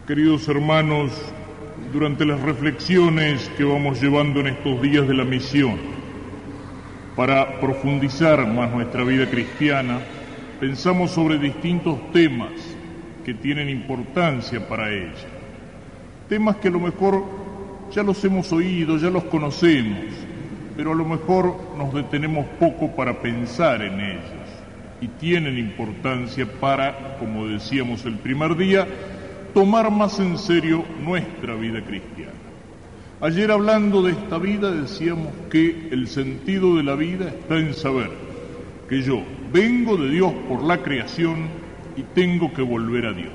Queridos hermanos, durante las reflexiones que vamos llevando en estos días de la misión, para profundizar más nuestra vida cristiana, pensamos sobre distintos temas que tienen importancia para ella. Temas que a lo mejor ya los hemos oído, ya los conocemos, pero a lo mejor nos detenemos poco para pensar en ellos y tienen importancia para, como decíamos el primer día, tomar más en serio nuestra vida cristiana. Ayer, hablando de esta vida, decíamos que el sentido de la vida está en saber que yo vengo de Dios por la creación y tengo que volver a Dios.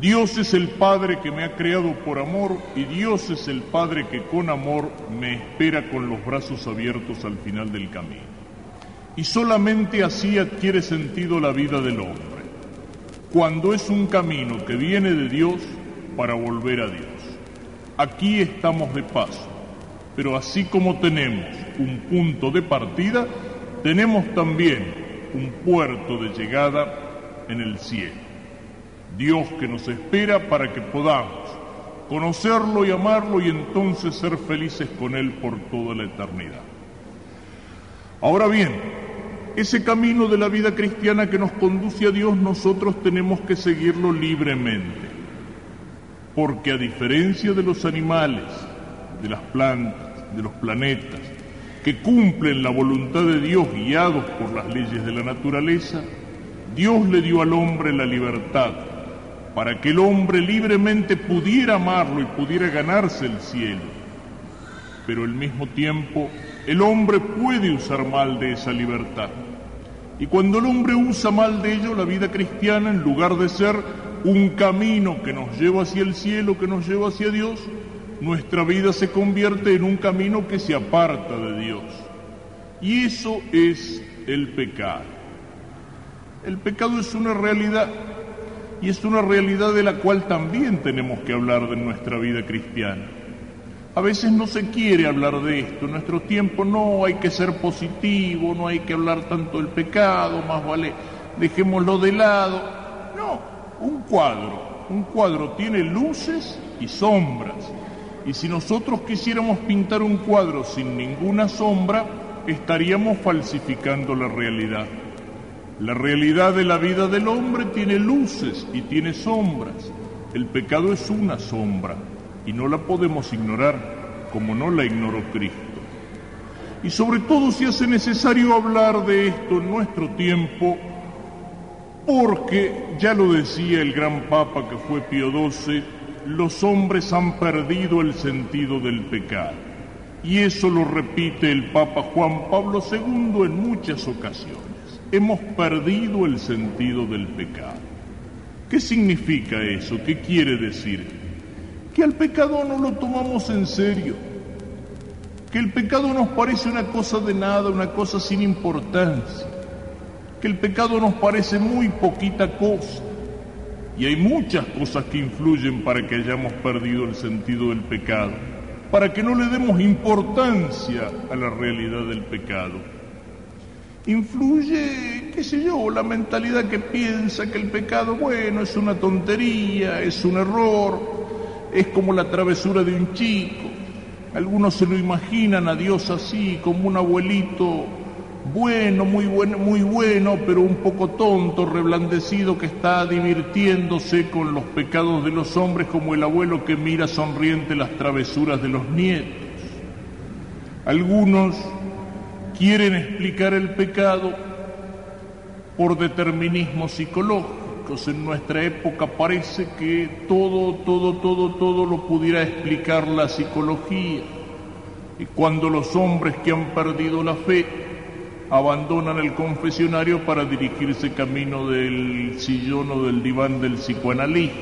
Dios es el Padre que me ha creado por amor y Dios es el Padre que con amor me espera con los brazos abiertos al final del camino. Y solamente así adquiere sentido la vida del hombre, cuando es un camino que viene de Dios para volver a Dios. Aquí estamos de paso, pero así como tenemos un punto de partida, tenemos también un puerto de llegada en el cielo. Dios que nos espera para que podamos conocerlo y amarlo y entonces ser felices con Él por toda la eternidad. Ahora bien, ese camino de la vida cristiana que nos conduce a Dios, nosotros tenemos que seguirlo libremente, porque a diferencia de los animales, de las plantas, de los planetas, que cumplen la voluntad de Dios guiados por las leyes de la naturaleza, Dios le dio al hombre la libertad para que el hombre libremente pudiera amarlo y pudiera ganarse el cielo. Pero al mismo tiempo, el hombre puede usar mal de esa libertad. Y cuando el hombre usa mal de ello, la vida cristiana, en lugar de ser un camino que nos lleva hacia el cielo, que nos lleva hacia Dios, nuestra vida se convierte en un camino que se aparta de Dios. Y eso es el pecado. El pecado es una realidad, y es una realidad de la cual también tenemos que hablar de nuestra vida cristiana. A veces no se quiere hablar de esto, en nuestro tiempo no hay que ser positivo, no hay que hablar tanto del pecado, más vale dejémoslo de lado. No, un cuadro tiene luces y sombras, y si nosotros quisiéramos pintar un cuadro sin ninguna sombra, estaríamos falsificando la realidad. La realidad de la vida del hombre tiene luces y tiene sombras. El pecado es una sombra y no la podemos ignorar, como no la ignoró Cristo. Y sobre todo se hace necesario hablar de esto en nuestro tiempo, porque, ya lo decía el gran Papa que fue Pío XII, los hombres han perdido el sentido del pecado. Y eso lo repite el Papa Juan Pablo II en muchas ocasiones. Hemos perdido el sentido del pecado. ¿Qué significa eso? ¿Qué quiere decir? Que al pecado no lo tomamos en serio, que el pecado nos parece una cosa de nada, una cosa sin importancia, que el pecado nos parece muy poquita cosa, y hay muchas cosas que influyen para que hayamos perdido el sentido del pecado, para que no le demos importancia a la realidad del pecado. Influye, qué sé yo, la mentalidad que piensa que el pecado, bueno, es una tontería, es un error, es como la travesura de un chico. Algunos se lo imaginan a Dios así, como un abuelito bueno, muy bueno, pero un poco tonto, reblandecido, que está divirtiéndose con los pecados de los hombres, como el abuelo que mira sonriente las travesuras de los nietos. Algunos quieren explicar el pecado por determinismos psicológicos. En nuestra época parece que todo lo pudiera explicar la psicología. Y cuando los hombres que han perdido la fe abandonan el confesionario para dirigirse camino del sillón o del diván del psicoanalista.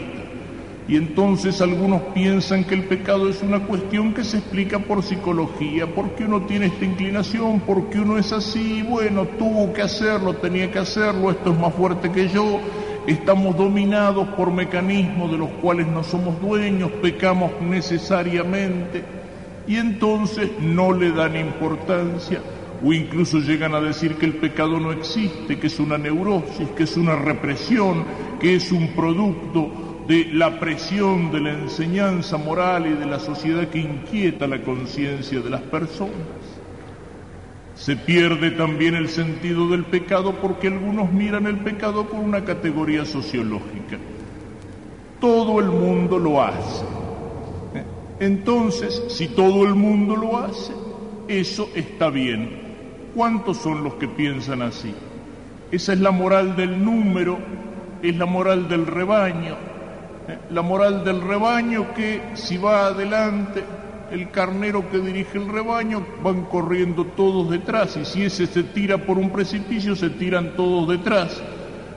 Y entonces algunos piensan que el pecado es una cuestión que se explica por psicología, porque uno tiene esta inclinación, porque uno es así, bueno, tuvo que hacerlo, tenía que hacerlo, esto es más fuerte que yo, estamos dominados por mecanismos de los cuales no somos dueños, pecamos necesariamente, y entonces no le dan importancia, o incluso llegan a decir que el pecado no existe, que es una neurosis, que es una represión, que es un producto de la presión de la enseñanza moral y de la sociedad que inquieta la conciencia de las personas. Se pierde también el sentido del pecado porque algunos miran el pecado por una categoría sociológica. Todo el mundo lo hace. Entonces, si todo el mundo lo hace, eso está bien. ¿Cuántos son los que piensan así? Esa es la moral del número, es la moral del rebaño. La moral del rebaño que si va adelante el carnero que dirige el rebaño, van corriendo todos detrás, y si ese se tira por un precipicio, se tiran todos detrás.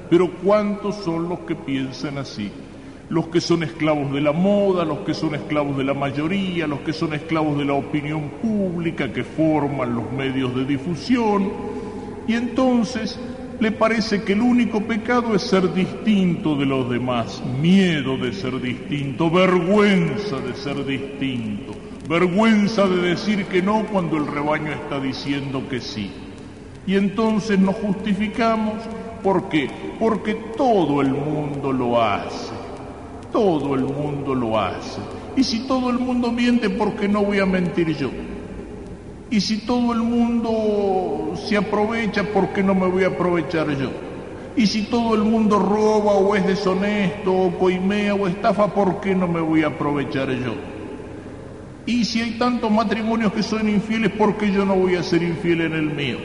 Pero ¿cuántos son los que piensan así? Los que son esclavos de la moda, los que son esclavos de la mayoría, los que son esclavos de la opinión pública que forman los medios de difusión, y entonces le parece que el único pecado es ser distinto de los demás, miedo de ser distinto, vergüenza de ser distinto, vergüenza de decir que no cuando el rebaño está diciendo que sí. Y entonces nos justificamos, ¿por qué? Porque todo el mundo lo hace, todo el mundo lo hace. Y si todo el mundo miente, ¿por qué no voy a mentir yo? Y si todo el mundo se aprovecha, ¿por qué no me voy a aprovechar yo? Y si todo el mundo roba o es deshonesto o coimea o estafa, ¿por qué no me voy a aprovechar yo? Y si hay tantos matrimonios que son infieles, ¿por qué yo no voy a ser infiel en el mío?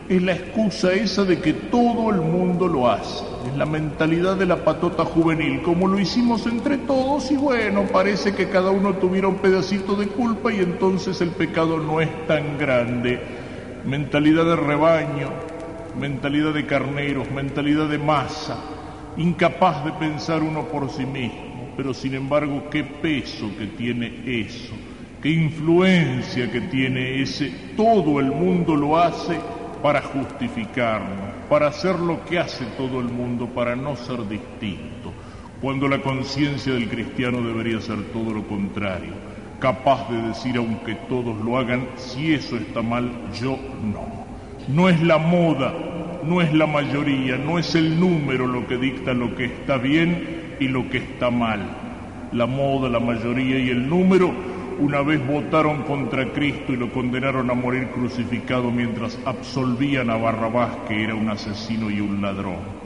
Es la excusa esa de que todo el mundo lo hace. Es la mentalidad de la patota juvenil, como lo hicimos entre todos, y bueno, parece que cada uno tuviera un pedacito de culpa y entonces el pecado no es tan grande. Mentalidad de rebaño, mentalidad de carneros, mentalidad de masa, incapaz de pensar uno por sí mismo. Pero sin embargo, qué peso que tiene eso, qué influencia que tiene ese todo el mundo lo hace para justificarnos, para hacer lo que hace todo el mundo, para no ser distinto, cuando la conciencia del cristiano debería ser todo lo contrario, capaz de decir, aunque todos lo hagan, si eso está mal, yo no. No es la moda, no es la mayoría, no es el número lo que dicta lo que está bien y lo que está mal. La moda, la mayoría y el número una vez votaron contra Cristo y lo condenaron a morir crucificado mientras absolvían a Barrabás, que era un asesino y un ladrón.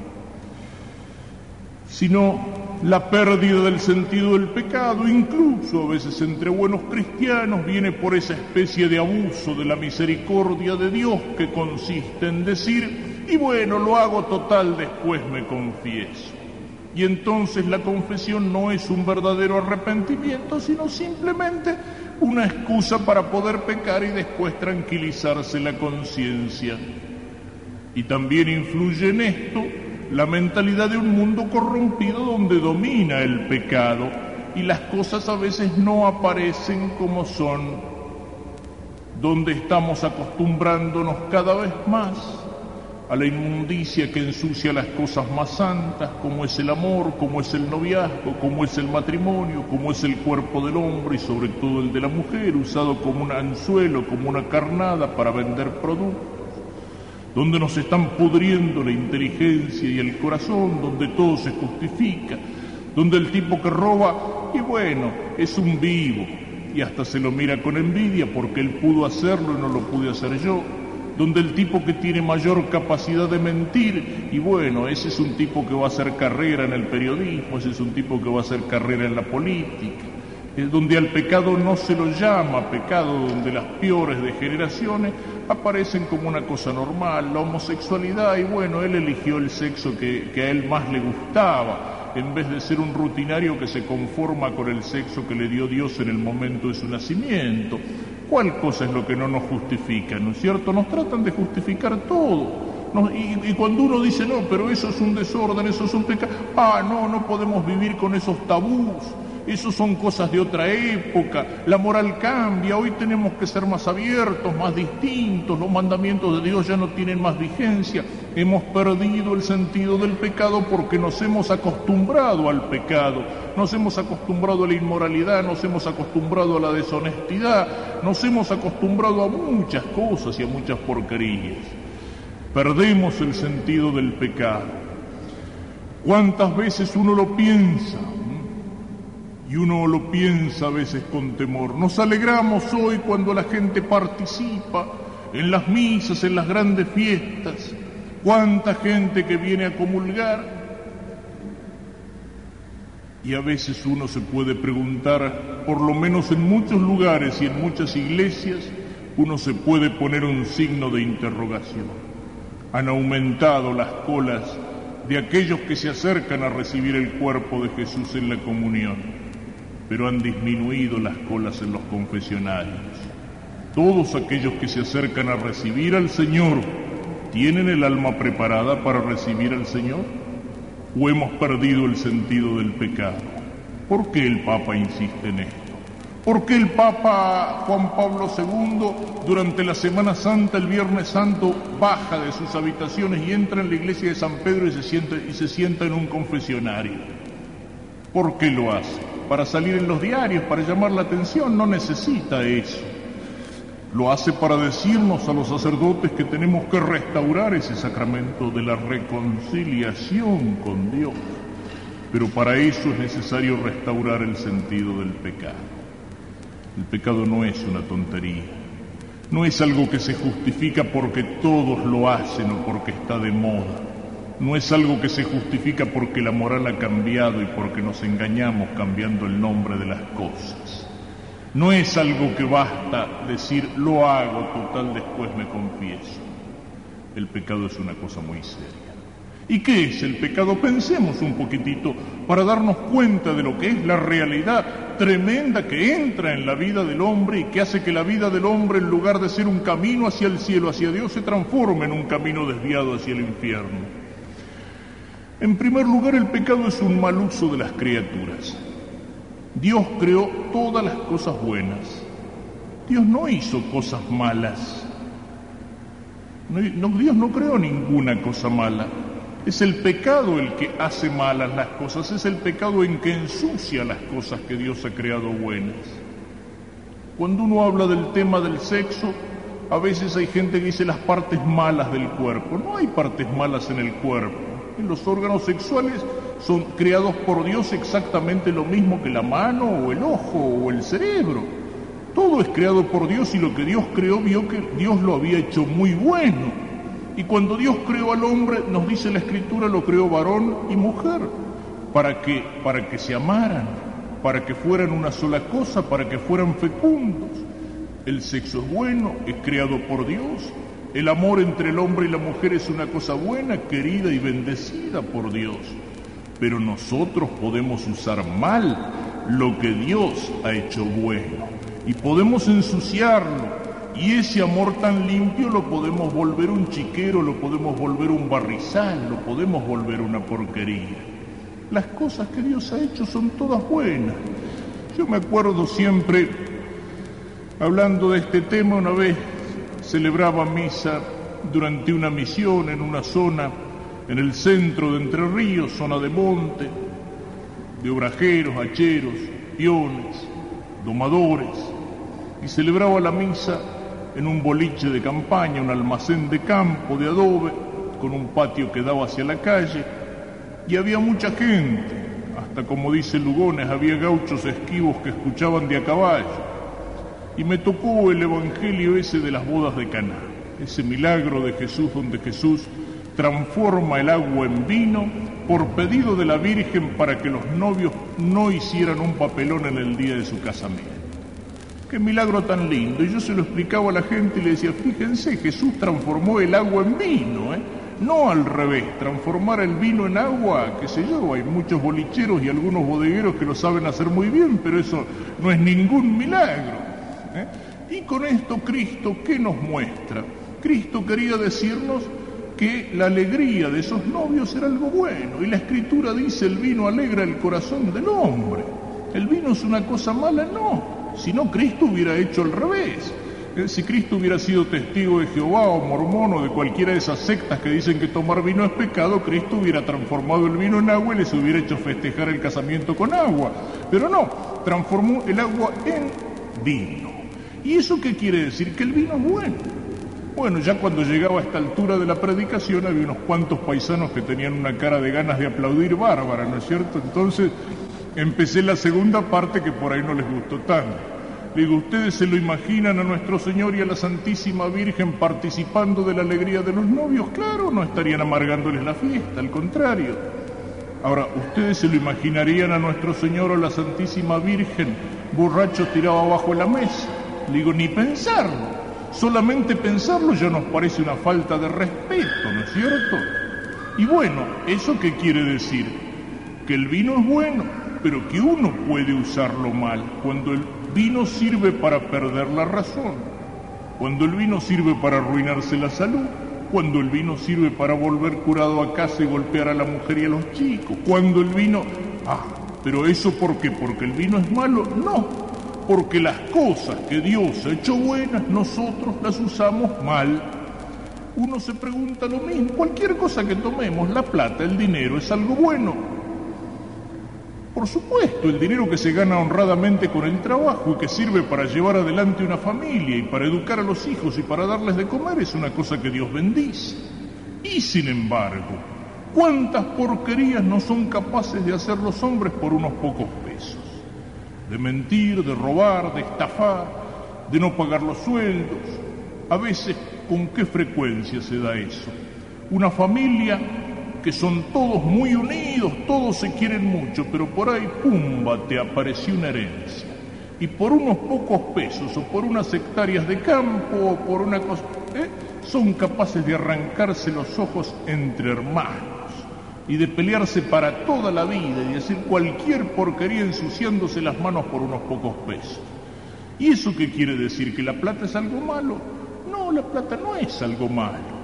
Sino la pérdida del sentido del pecado, incluso a veces entre buenos cristianos, viene por esa especie de abuso de la misericordia de Dios que consiste en decir, y bueno, lo hago total, después me confieso. Y entonces la confesión no es un verdadero arrepentimiento, sino simplemente una excusa para poder pecar y después tranquilizarse la conciencia. Y también influye en esto la mentalidad de un mundo corrompido donde domina el pecado y las cosas a veces no aparecen como son, donde estamos acostumbrándonos cada vez más a la inmundicia que ensucia las cosas más santas, como es el amor, como es el noviazgo, como es el matrimonio, como es el cuerpo del hombre y sobre todo el de la mujer, usado como un anzuelo, como una carnada para vender productos, donde nos están pudriendo la inteligencia y el corazón, donde todo se justifica, donde el tipo que roba, y bueno, es un vivo, y hasta se lo mira con envidia porque él pudo hacerlo y no lo pude hacer yo, donde el tipo que tiene mayor capacidad de mentir, y bueno, ese es un tipo que va a hacer carrera en el periodismo, ese es un tipo que va a hacer carrera en la política, donde al pecado no se lo llama pecado, donde las peores degeneraciones aparecen como una cosa normal, la homosexualidad, y bueno, él eligió el sexo que a él más le gustaba, en vez de ser un rutinario que se conforma con el sexo que le dio Dios en el momento de su nacimiento. ¿Cuál cosa es lo que no nos justifica, no es cierto? Nos tratan de justificar todo. Y cuando uno dice, no, pero eso es un desorden, eso es un pecado, no podemos vivir con esos tabús, esos son cosas de otra época, la moral cambia, hoy tenemos que ser más abiertos, más distintos, los mandamientos de Dios ya no tienen más vigencia, hemos perdido el sentido del pecado porque nos hemos acostumbrado al pecado, nos hemos acostumbrado a la inmoralidad, nos hemos acostumbrado a la deshonestidad, nos hemos acostumbrado a muchas cosas y a muchas porquerías. Perdemos el sentido del pecado. ¿Cuántas veces uno lo piensa? Y uno lo piensa a veces con temor. Nos alegramos hoy cuando la gente participa en las misas, en las grandes fiestas. Cuánta gente que viene a comulgar. Y a veces uno se puede preguntar, por lo menos en muchos lugares y en muchas iglesias, uno se puede poner un signo de interrogación. Han aumentado las colas de aquellos que se acercan a recibir el cuerpo de Jesús en la comunión, pero han disminuido las colas en los confesionarios. Todos aquellos que se acercan a recibir al Señor, ¿tienen el alma preparada para recibir al Señor? ¿O hemos perdido el sentido del pecado? ¿Por qué el Papa insiste en esto? ¿Por qué el Papa Juan Pablo II durante la Semana Santa, el Viernes Santo, baja de sus habitaciones y entra en la iglesia de San Pedro y se sienta en un confesionario? ¿Por qué lo hace? ¿Para salir en los diarios, para llamar la atención? No necesita eso. Lo hace para decirnos a los sacerdotes que tenemos que restaurar ese sacramento de la reconciliación con Dios. Pero para eso es necesario restaurar el sentido del pecado. El pecado no es una tontería. No es algo que se justifica porque todos lo hacen o porque está de moda. No es algo que se justifica porque la moral ha cambiado y porque nos engañamos cambiando el nombre de las cosas. No es algo que basta decir, lo hago, total, después me confieso. El pecado es una cosa muy seria. ¿Y qué es el pecado? Pensemos un poquitito para darnos cuenta de lo que es la realidad tremenda que entra en la vida del hombre y que hace que la vida del hombre, en lugar de ser un camino hacia el cielo, hacia Dios, se transforme en un camino desviado hacia el infierno. En primer lugar, el pecado es un mal uso de las criaturas. Dios creó todas las cosas buenas. Dios no hizo cosas malas. Dios no creó ninguna cosa mala. Es el pecado el que hace malas las cosas. Es el pecado en que ensucia las cosas que Dios ha creado buenas. Cuando uno habla del tema del sexo, a veces hay gente que dice las partes malas del cuerpo. No hay partes malas en el cuerpo. En los órganos sexuales son creados por Dios exactamente lo mismo que la mano o el ojo o el cerebro. Todo es creado por Dios y lo que Dios creó vio que Dios lo había hecho muy bueno. Y cuando Dios creó al hombre, nos dice la Escritura, lo creó varón y mujer. ¿Para qué? Para que se amaran, para que fueran una sola cosa, para que fueran fecundos. El sexo es bueno, es creado por Dios. El amor entre el hombre y la mujer es una cosa buena, querida y bendecida por Dios. Pero nosotros podemos usar mal lo que Dios ha hecho bueno. Y podemos ensuciarlo. Y ese amor tan limpio lo podemos volver un chiquero, lo podemos volver un barrizal, lo podemos volver una porquería. Las cosas que Dios ha hecho son todas buenas. Yo me acuerdo siempre, hablando de este tema, una vez celebraba misa durante una misión en una zona en el centro de Entre Ríos, zona de monte, de obrajeros, hacheros, peones, domadores, y celebraba la misa en un boliche de campaña, un almacén de campo de adobe, con un patio que daba hacia la calle, y había mucha gente, hasta como dice Lugones, había gauchos esquivos que escuchaban de a caballo. Y me tocó el evangelio ese de las bodas de Caná, ese milagro de Jesús donde Jesús transforma el agua en vino por pedido de la Virgen para que los novios no hicieran un papelón en el día de su casamiento. ¡Qué milagro tan lindo! Y yo se lo explicaba a la gente y le decía, fíjense, Jesús transformó el agua en vino, no al revés, transformar el vino en agua, qué sé yo, hay muchos bolicheros y algunos bodegueros que lo saben hacer muy bien, pero eso no es ningún milagro. Y con esto Cristo, ¿qué nos muestra? Cristo quería decirnos que la alegría de esos novios era algo bueno, y la Escritura dice, el vino alegra el corazón del hombre. ¿El vino es una cosa mala? No, si no Cristo hubiera hecho al revés. Si Cristo hubiera sido testigo de Jehová o mormón o de cualquiera de esas sectas que dicen que tomar vino es pecado, Cristo hubiera transformado el vino en agua y les hubiera hecho festejar el casamiento con agua. Pero no, transformó el agua en vino. ¿Y eso qué quiere decir? Que el vino es bueno. Bueno, ya cuando llegaba a esta altura de la predicación había unos cuantos paisanos que tenían una cara de ganas de aplaudir bárbara, ¿no es cierto? Entonces Empecé la segunda parte que por ahí no les gustó tanto. Le digo, ¿ustedes se lo imaginan a nuestro Señor y a la Santísima Virgen participando de la alegría de los novios? Claro, no estarían amargándoles la fiesta, al contrario. Ahora, ¿ustedes se lo imaginarían a nuestro Señor o a la Santísima Virgen borrachos tirados abajo de la mesa? Le digo, ni pensarlo. Solamente pensarlo ya nos parece una falta de respeto, ¿no es cierto? Y bueno, ¿eso qué quiere decir? Que el vino es bueno, pero que uno puede usarlo mal. Cuando el vino sirve para perder la razón, cuando el vino sirve para arruinarse la salud, cuando el vino sirve para volver curado a casa y golpear a la mujer y a los chicos, cuando el vino... ¿pero eso por qué? ¿Porque el vino es malo? No, porque las cosas que Dios ha hecho buenas, nosotros las usamos mal. Uno se pregunta lo mismo, cualquier cosa que tomemos, la plata, el dinero, ¿es algo bueno? Por supuesto, el dinero que se gana honradamente con el trabajo y que sirve para llevar adelante una familia y para educar a los hijos y para darles de comer es una cosa que Dios bendice. Y sin embargo, ¿cuántas porquerías no son capaces de hacer los hombres por unos pocos pesos? De mentir, de robar, de estafar, de no pagar los sueldos. A veces, ¿con qué frecuencia se da eso? Una familia que son todos muy unidos, todos se quieren mucho, pero por ahí, ¡pumba!, te apareció una herencia. Y por unos pocos pesos, o por unas hectáreas de campo, o por una cosa... son capaces de arrancarse los ojos entre hermanos y de pelearse para toda la vida y de hacer cualquier porquería ensuciándose las manos por unos pocos pesos. ¿Y eso qué quiere decir? ¿Que la plata es algo malo? No, la plata no es algo malo.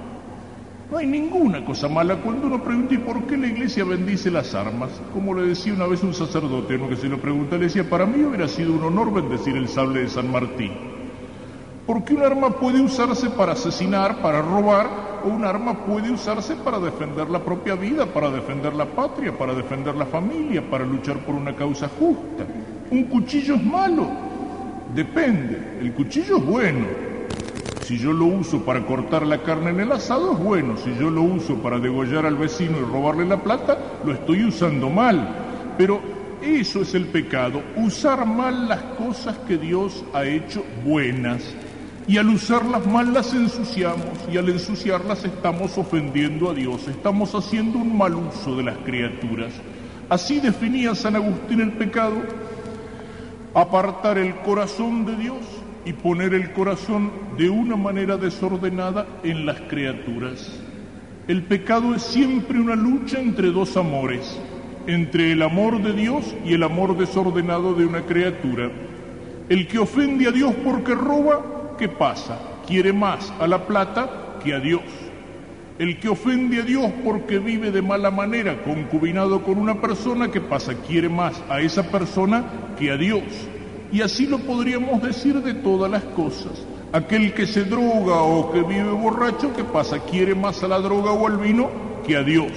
No hay ninguna cosa mala. Cuando uno pregunta, ¿y por qué la iglesia bendice las armas? Como le decía una vez un sacerdote, uno que se lo pregunta, le decía, para mí hubiera sido un honor bendecir el sable de San Martín. Porque un arma puede usarse para asesinar, para robar, o un arma puede usarse para defender la propia vida, para defender la patria, para defender la familia, para luchar por una causa justa. ¿Un cuchillo es malo? Depende. El cuchillo es bueno. Si yo lo uso para cortar la carne en el asado, es bueno. Si yo lo uso para degollar al vecino y robarle la plata, lo estoy usando mal. Pero eso es el pecado, usar mal las cosas que Dios ha hecho buenas. Y al usarlas mal las ensuciamos, y al ensuciarlas estamos ofendiendo a Dios, estamos haciendo un mal uso de las criaturas. Así definía San Agustín el pecado: apartar el corazón de Dios y poner el corazón de una manera desordenada en las criaturas. El pecado es siempre una lucha entre dos amores, entre el amor de Dios y el amor desordenado de una criatura. El que ofende a Dios porque roba, ¿qué pasa? Quiere más a la plata que a Dios. El que ofende a Dios porque vive de mala manera, concubinado con una persona, ¿qué pasa? Quiere más a esa persona que a Dios. Y así lo podríamos decir de todas las cosas. Aquel que se droga o que vive borracho, ¿qué pasa? Quiere más a la droga o al vino que a Dios.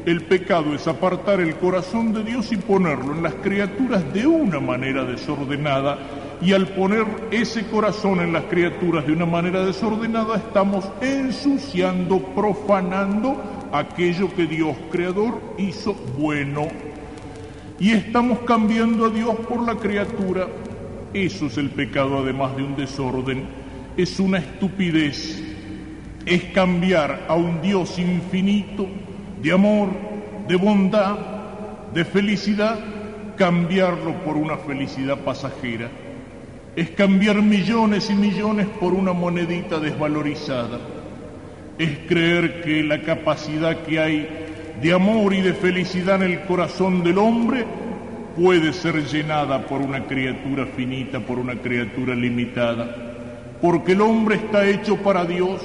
El pecado es apartar el corazón de Dios y ponerlo en las criaturas de una manera desordenada. Y al poner ese corazón en las criaturas de una manera desordenada, estamos ensuciando, profanando aquello que Dios Creador hizo bueno. Y estamos cambiando a Dios por la criatura. Eso es el pecado, además de un desorden. Es una estupidez. Es cambiar a un Dios infinito, de amor, de bondad, de felicidad, cambiarlo por una felicidad pasajera. Es cambiar millones y millones por una monedita desvalorizada. Es creer que la capacidad que hay de amor y de felicidad en el corazón del hombre puede ser llenada por una criatura finita, por una criatura limitada. Porque el hombre está hecho para Dios,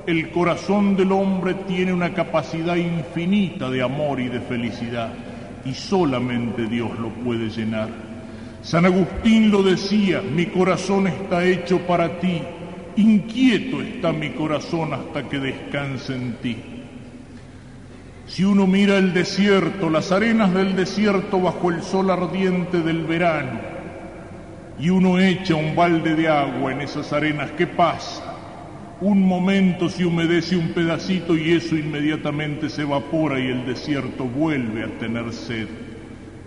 el corazón del hombre tiene una capacidad infinita de amor y de felicidad, y solamente Dios lo puede llenar. San Agustín lo decía: mi corazón está hecho para ti, inquieto está mi corazón hasta que descanse en ti. Si uno mira el desierto, las arenas del desierto bajo el sol ardiente del verano, y uno echa un balde de agua en esas arenas, ¿qué pasa? Un momento se humedece un pedacito y eso inmediatamente se evapora y el desierto vuelve a tener sed.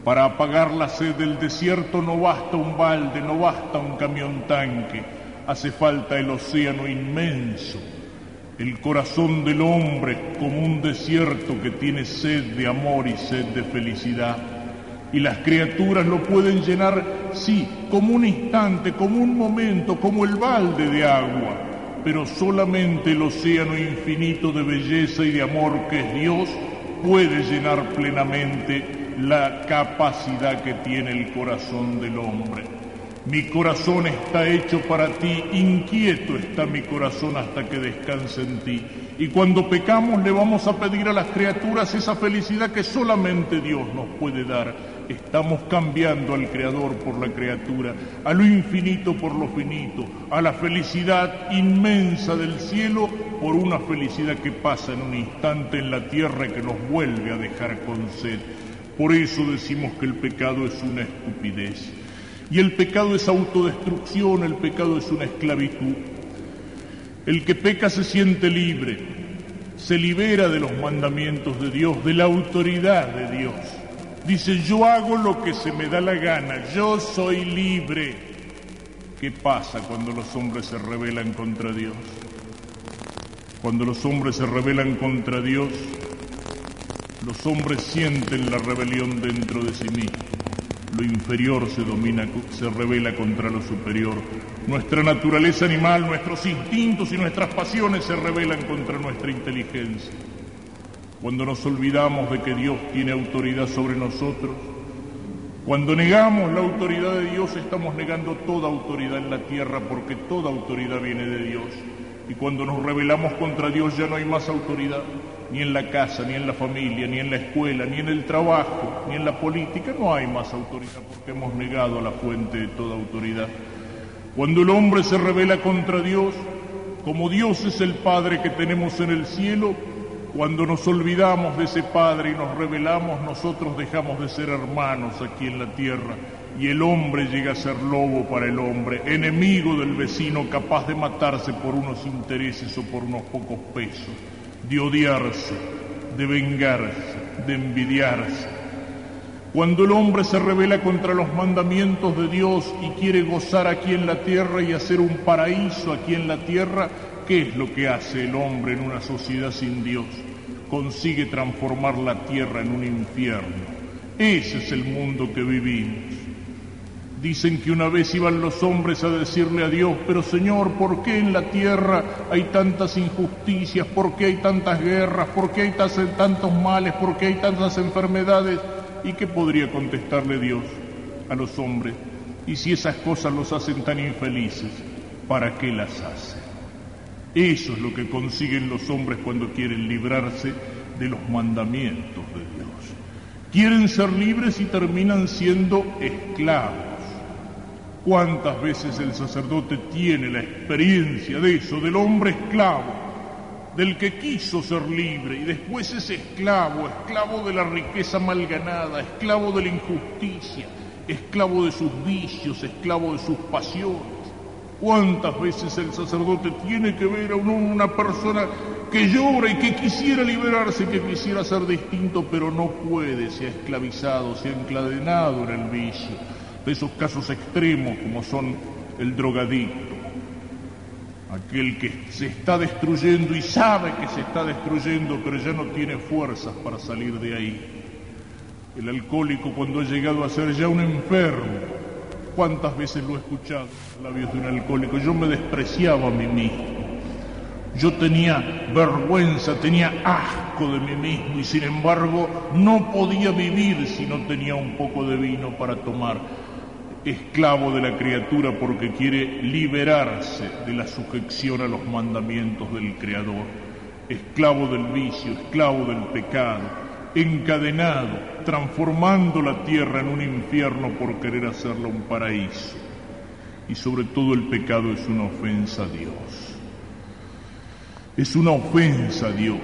Para apagar la sed del desierto no basta un balde, no basta un camión tanque, hace falta el océano inmenso, el corazón del hombre como un desierto que tiene sed de amor y sed de felicidad. Y las criaturas lo pueden llenar, sí, como un instante, como un momento, como el balde de agua, pero solamente el océano infinito de belleza y de amor que es Dios puede llenar plenamente la capacidad que tiene el corazón del hombre. Mi corazón está hecho para ti, inquieto está mi corazón hasta que descanse en ti. Y cuando pecamos le vamos a pedir a las criaturas esa felicidad que solamente Dios nos puede dar. Estamos cambiando al Creador por la criatura, a lo infinito por lo finito, a la felicidad inmensa del cielo por una felicidad que pasa en un instante en la tierra y que nos vuelve a dejar con sed. Por eso decimos que el pecado es una estupidez. Y el pecado es autodestrucción, el pecado es una esclavitud. El que peca se siente libre, se libera de los mandamientos de Dios, de la autoridad de Dios. Dice, yo hago lo que se me da la gana, yo soy libre. ¿Qué pasa cuando los hombres se rebelan contra Dios? Cuando los hombres se rebelan contra Dios, los hombres sienten la rebelión dentro de sí mismos. Lo inferior se revela contra lo superior. Nuestra naturaleza animal, nuestros instintos y nuestras pasiones se rebelan contra nuestra inteligencia. Cuando nos olvidamos de que Dios tiene autoridad sobre nosotros, cuando negamos la autoridad de Dios, estamos negando toda autoridad en la tierra, porque toda autoridad viene de Dios. Y cuando nos rebelamos contra Dios ya no hay más autoridad, ni en la casa, ni en la familia, ni en la escuela, ni en el trabajo, ni en la política, no hay más autoridad porque hemos negado a la fuente de toda autoridad. Cuando el hombre se rebela contra Dios, como Dios es el Padre que tenemos en el cielo, cuando nos olvidamos de ese Padre y nos rebelamos, nosotros dejamos de ser hermanos aquí en la tierra. Y el hombre llega a ser lobo para el hombre, enemigo del vecino, capaz de matarse por unos intereses o por unos pocos pesos, de odiarse, de vengarse, de envidiarse. Cuando el hombre se rebela contra los mandamientos de Dios y quiere gozar aquí en la tierra y hacer un paraíso aquí en la tierra, ¿qué es lo que hace el hombre en una sociedad sin Dios? Consigue transformar la tierra en un infierno. Ese es el mundo que vivimos. Dicen que una vez iban los hombres a decirle a Dios, pero Señor, ¿por qué en la tierra hay tantas injusticias? ¿Por qué hay tantas guerras? ¿Por qué hay tantos males? ¿Por qué hay tantas enfermedades? ¿Y qué podría contestarle Dios a los hombres? Y si esas cosas los hacen tan infelices, ¿para qué las hacen? Eso es lo que consiguen los hombres cuando quieren librarse de los mandamientos de Dios. Quieren ser libres y terminan siendo esclavos. ¿Cuántas veces el sacerdote tiene la experiencia de eso, del hombre esclavo, del que quiso ser libre y después es esclavo, esclavo de la riqueza mal ganada, esclavo de la injusticia, esclavo de sus vicios, esclavo de sus pasiones? ¿Cuántas veces el sacerdote tiene que ver a una persona que llora y que quisiera liberarse, que quisiera ser distinto, pero no puede, se ha esclavizado, se ha encadenado en el vicio? De esos casos extremos como son el drogadicto, aquel que se está destruyendo y sabe que se está destruyendo, pero ya no tiene fuerzas para salir de ahí. El alcohólico, cuando ha llegado a ser ya un enfermo, ¿cuántas veces lo he escuchado en los labios de un alcohólico? Yo me despreciaba a mí mismo, yo tenía vergüenza, tenía asco de mí mismo y sin embargo no podía vivir si no tenía un poco de vino para tomar. Esclavo de la criatura porque quiere liberarse de la sujeción a los mandamientos del Creador. Esclavo del vicio, esclavo del pecado, encadenado, transformando la tierra en un infierno por querer hacerla un paraíso. Y sobre todo el pecado es una ofensa a Dios. Es una ofensa a Dios.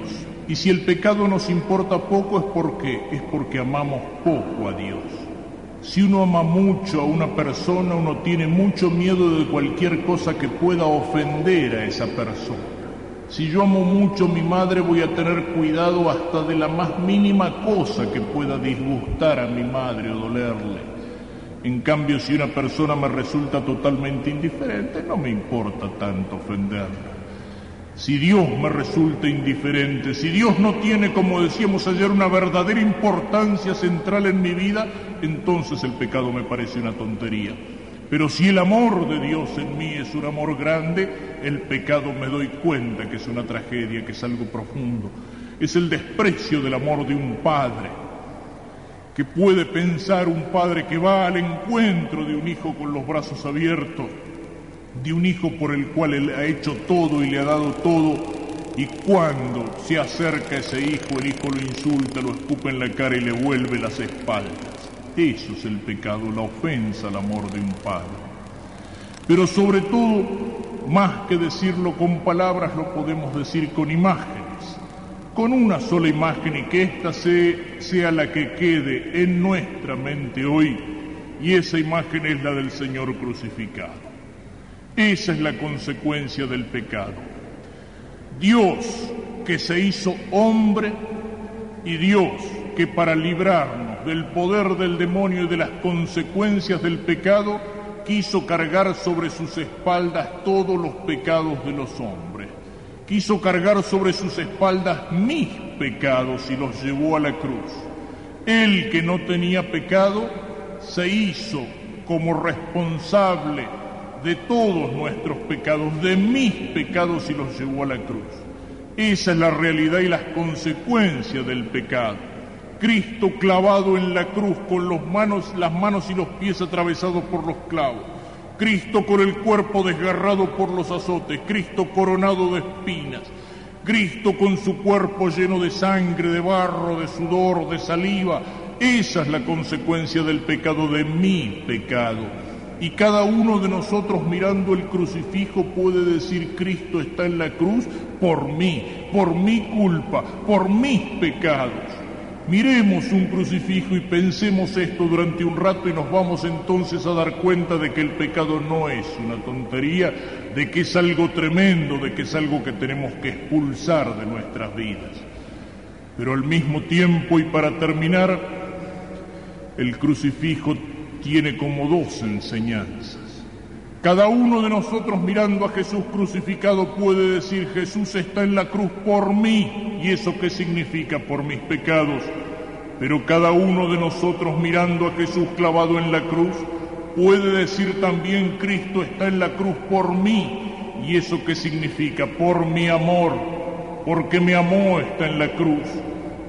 Y si el pecado nos importa poco es porque amamos poco a Dios. Si uno ama mucho a una persona, uno tiene mucho miedo de cualquier cosa que pueda ofender a esa persona. Si yo amo mucho a mi madre, voy a tener cuidado hasta de la más mínima cosa que pueda disgustar a mi madre o dolerle. En cambio, si una persona me resulta totalmente indiferente, no me importa tanto ofenderla. Si Dios me resulta indiferente, si Dios no tiene, como decíamos ayer, una verdadera importancia central en mi vida, entonces el pecado me parece una tontería. Pero si el amor de Dios en mí es un amor grande, el pecado me doy cuenta que es una tragedia, que es algo profundo. Es el desprecio del amor de un padre. ¿Qué puede pensar un padre que va al encuentro de un hijo con los brazos abiertos, de un hijo por el cual él ha hecho todo y le ha dado todo, y cuando se acerca a ese hijo, el hijo lo insulta, lo escupe en la cara y le vuelve las espaldas? Eso es el pecado, la ofensa al amor de un padre. Pero sobre todo, más que decirlo con palabras, lo podemos decir con imágenes, con una sola imagen, y que ésta sea la que quede en nuestra mente hoy, y esa imagen es la del Señor crucificado. Esa es la consecuencia del pecado. Dios que se hizo hombre, y Dios que para librarnos del poder del demonio y de las consecuencias del pecado, quiso cargar sobre sus espaldas todos los pecados de los hombres. Quiso cargar sobre sus espaldas mis pecados y los llevó a la cruz. Él que no tenía pecado se hizo como responsable de todos nuestros pecados, de mis pecados, y los llevó a la cruz. Esa es la realidad y las consecuencias del pecado. Cristo clavado en la cruz con las manos y los pies atravesados por los clavos. Cristo con el cuerpo desgarrado por los azotes. Cristo coronado de espinas. Cristo con su cuerpo lleno de sangre, de barro, de sudor, de saliva. Esa es la consecuencia del pecado, de mi pecado. Y cada uno de nosotros mirando el crucifijo puede decir: Cristo está en la cruz por mí, por mi culpa, por mis pecados. Miremos un crucifijo y pensemos esto durante un rato, y nos vamos entonces a dar cuenta de que el pecado no es una tontería, de que es algo tremendo, de que es algo que tenemos que expulsar de nuestras vidas. Pero al mismo tiempo, y para terminar, el crucifijo tiene como dos enseñanzas. Cada uno de nosotros mirando a Jesús crucificado puede decir: Jesús está en la cruz por mí. ¿Y eso qué significa? Por mis pecados. Pero cada uno de nosotros mirando a Jesús clavado en la cruz puede decir también: Cristo está en la cruz por mí. ¿Y eso qué significa? Por mi amor. Porque me amó, está en la cruz.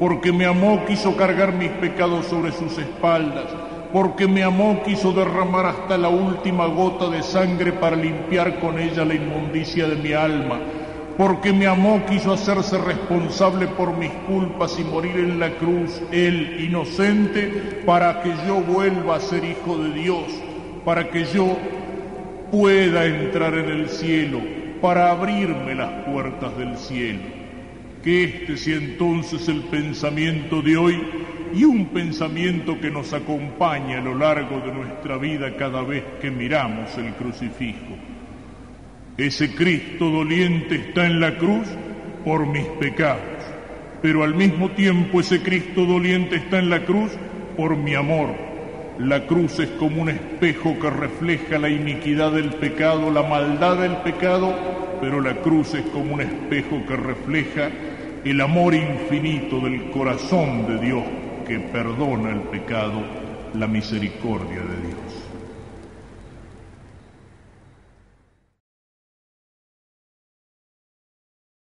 Porque me amó, quiso cargar mis pecados sobre sus espaldas. Porque me amó, quiso derramar hasta la última gota de sangre para limpiar con ella la inmundicia de mi alma. Porque me amó, quiso hacerse responsable por mis culpas y morir en la cruz, Él inocente, para que yo vuelva a ser hijo de Dios, para que yo pueda entrar en el cielo, para abrirme las puertas del cielo. Que este sea entonces el pensamiento de hoy, y un pensamiento que nos acompañe a lo largo de nuestra vida cada vez que miramos el crucifijo. Ese Cristo doliente está en la cruz por mis pecados, pero al mismo tiempo ese Cristo doliente está en la cruz por mi amor. La cruz es como un espejo que refleja la iniquidad del pecado, la maldad del pecado, pero la cruz es como un espejo que refleja el amor infinito del corazón de Dios, que perdona el pecado, la misericordia de